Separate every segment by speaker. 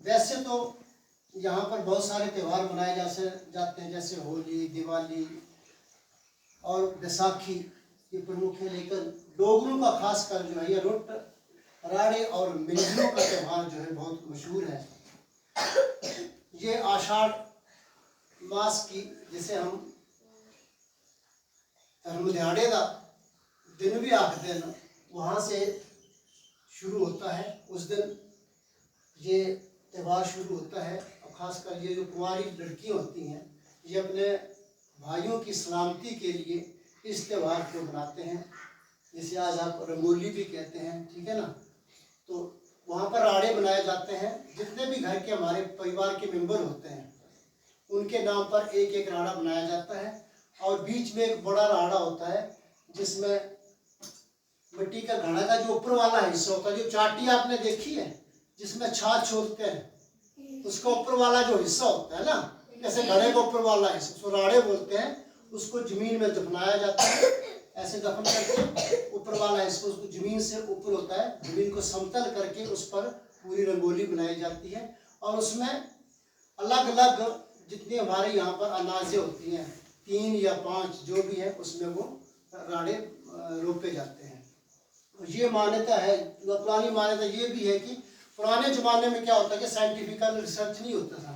Speaker 1: वैसे तो यहाँ पर बहुत सारे त्यौहार मनाए जाते हैं, जैसे होली, दिवाली और बैसाखी ये प्रमुख है। लेकिन डोगरों का खास कर जो है ये रुट, राड़े और मिंजरों का त्यौहार जो है बहुत मशहूर है। ये आषाढ़ मास की, जिसे हम दिहाड़े का दिन भी आखते हैं, वहाँ से शुरू होता है। उस दिन ये त्यौहार शुरू होता है। और ख़ासकर ये जो कुंवारी लड़कियाँ होती हैं, ये अपने भाइयों की सलामती के लिए इस त्यौहार को मनाते हैं, जिसे आज आप रंगोली भी कहते हैं, ठीक है ना। तो वहाँ पर राड़े बनाए जाते हैं। जितने भी घर के हमारे परिवार के मेंबर होते हैं उनके नाम पर एक एक राड़ा बनाया जाता है। और बीच में एक बड़ा राड़ा होता है जिसमें मिट्टी का घड़ा का जो ऊपर वाला हिस्सा होता है, जो चाटी आपने देखी है जिसमें छाछ छोड़ते हैं, उसका ऊपर वाला जो हिस्सा होता है ना, जैसे घड़े का ऊपर वाला हिस्सा, उसको राड़े बोलते हैं। उसको जमीन में दफनाया जाता है। ऐसे दफन करके ऊपर वाला हिस्सा, उसको जमीन से ऊपर होता है, जमीन को समतल करके उस पर पूरी रंगोली बनाई जाती है। और उसमें अलग अलग जितनी हमारे यहाँ पर अनाजें होती हैं, 3 या 5 जो भी है, उसमें वो राड़े रोपे जाते हैं। ये मान्यता है, पुरानी मान्यता ये भी है कि पुराने ज़माने में क्या होता है कि साइंटिफिकल रिसर्च नहीं होता था,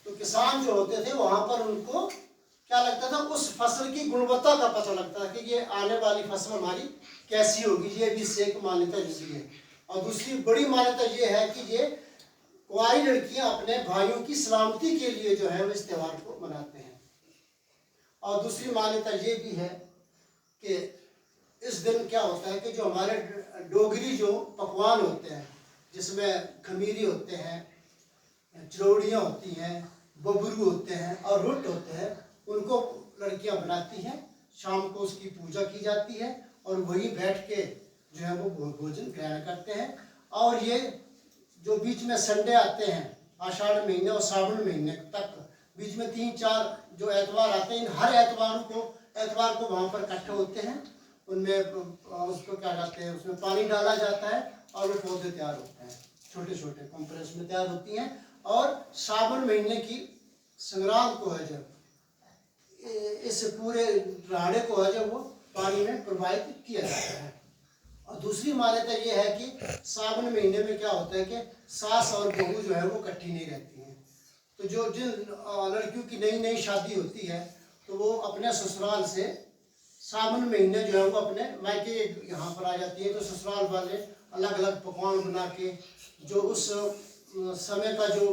Speaker 1: तो किसान जो होते थे वहाँ पर उनको क्या लगता था, उस फसल की गुणवत्ता का पता लगता था कि ये आने वाली फसल हमारी कैसी होगी। ये भी इससे एक मान्यता जुड़ी है। और दूसरी बड़ी मान्यता ये है कि ये कुंवारी लड़कियाँ अपने भाइयों की सलामती के लिए जो है वो इस त्यौहार को मनाते हैं। और दूसरी मान्यता ये भी है कि इस दिन क्या होता है कि जो हमारे डोगरी जो पकवान होते हैं, जिसमें खमीरी होते हैं, चिरौड़ियाँ होती हैं, बबरू होते हैं और रुट होते हैं, उनको लड़कियां बनाती हैं। शाम को उसकी पूजा की जाती है और वहीं बैठ के जो है वो भोजन ग्रहण करते हैं। और ये जो बीच में संडे आते हैं, आषाढ़ महीने और सावन महीने तक बीच में 3-4 जो एतवार आते हैं, इन हर एतवार को वहाँ पर इकट्ठे होते हैं। उनमें उसको क्या कहते हैं, उसमें पानी डाला जाता है और वो पौधे तैयार होते हैं, छोटे छोटे कंप्रेस में तैयार होती हैं। और सावन महीने की संक्रांत को है जब, इस पूरे राड़े को है जब वो पानी में प्रवाहित किया जाता है। और दूसरी मान्यता ये है कि सावन महीने में क्या होता है कि सास और बहू जो है वो इकट्ठी नहीं रहती हैं। तो जो जिन लड़कियों की नई नई शादी होती है तो वो अपने ससुराल से सावन महीने जो है वो अपने मायके यहाँ पर आ जाती है। तो ससुराल वाले अलग अलग पकवान बना के जो उस समय का जो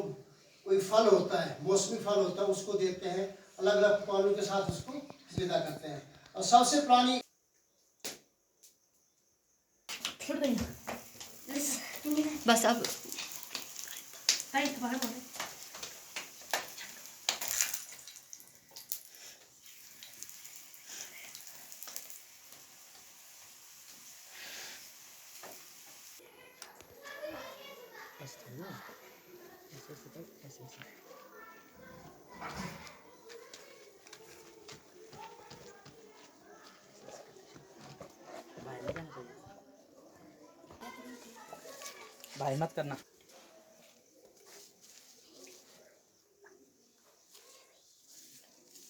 Speaker 1: कोई फल होता है, मौसमी फल होता है, उसको देते हैं, अलग अलग पकवानों के साथ उसको विदा करते हैं। और सबसे पुरानी
Speaker 2: बस अब
Speaker 3: भाई मत करना।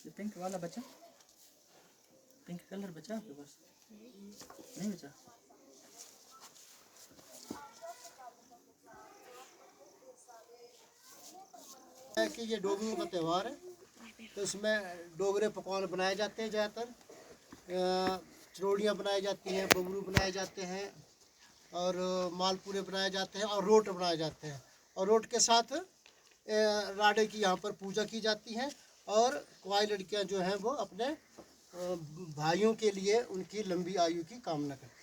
Speaker 3: ये पिंक वाला बचा, पिंक कलर बचा आपके पास? नहीं बचा?
Speaker 1: है कि ये डोगरों का त्यौहार है, तो इसमें डोगरे पकवान बनाए जाते हैं। ज़्यादातर चिरौड़ियाँ बनाई जाती हैं, बबरू बनाए जाते हैं और मालपूड़े बनाए जाते हैं और रोट बनाए जाते हैं। और रोट के साथ राड़े की यहाँ पर पूजा की जाती है। और कुंवारी लड़कियाँ जो हैं वो अपने भाइयों के लिए उनकी लंबी आयु की कामना करती हैं।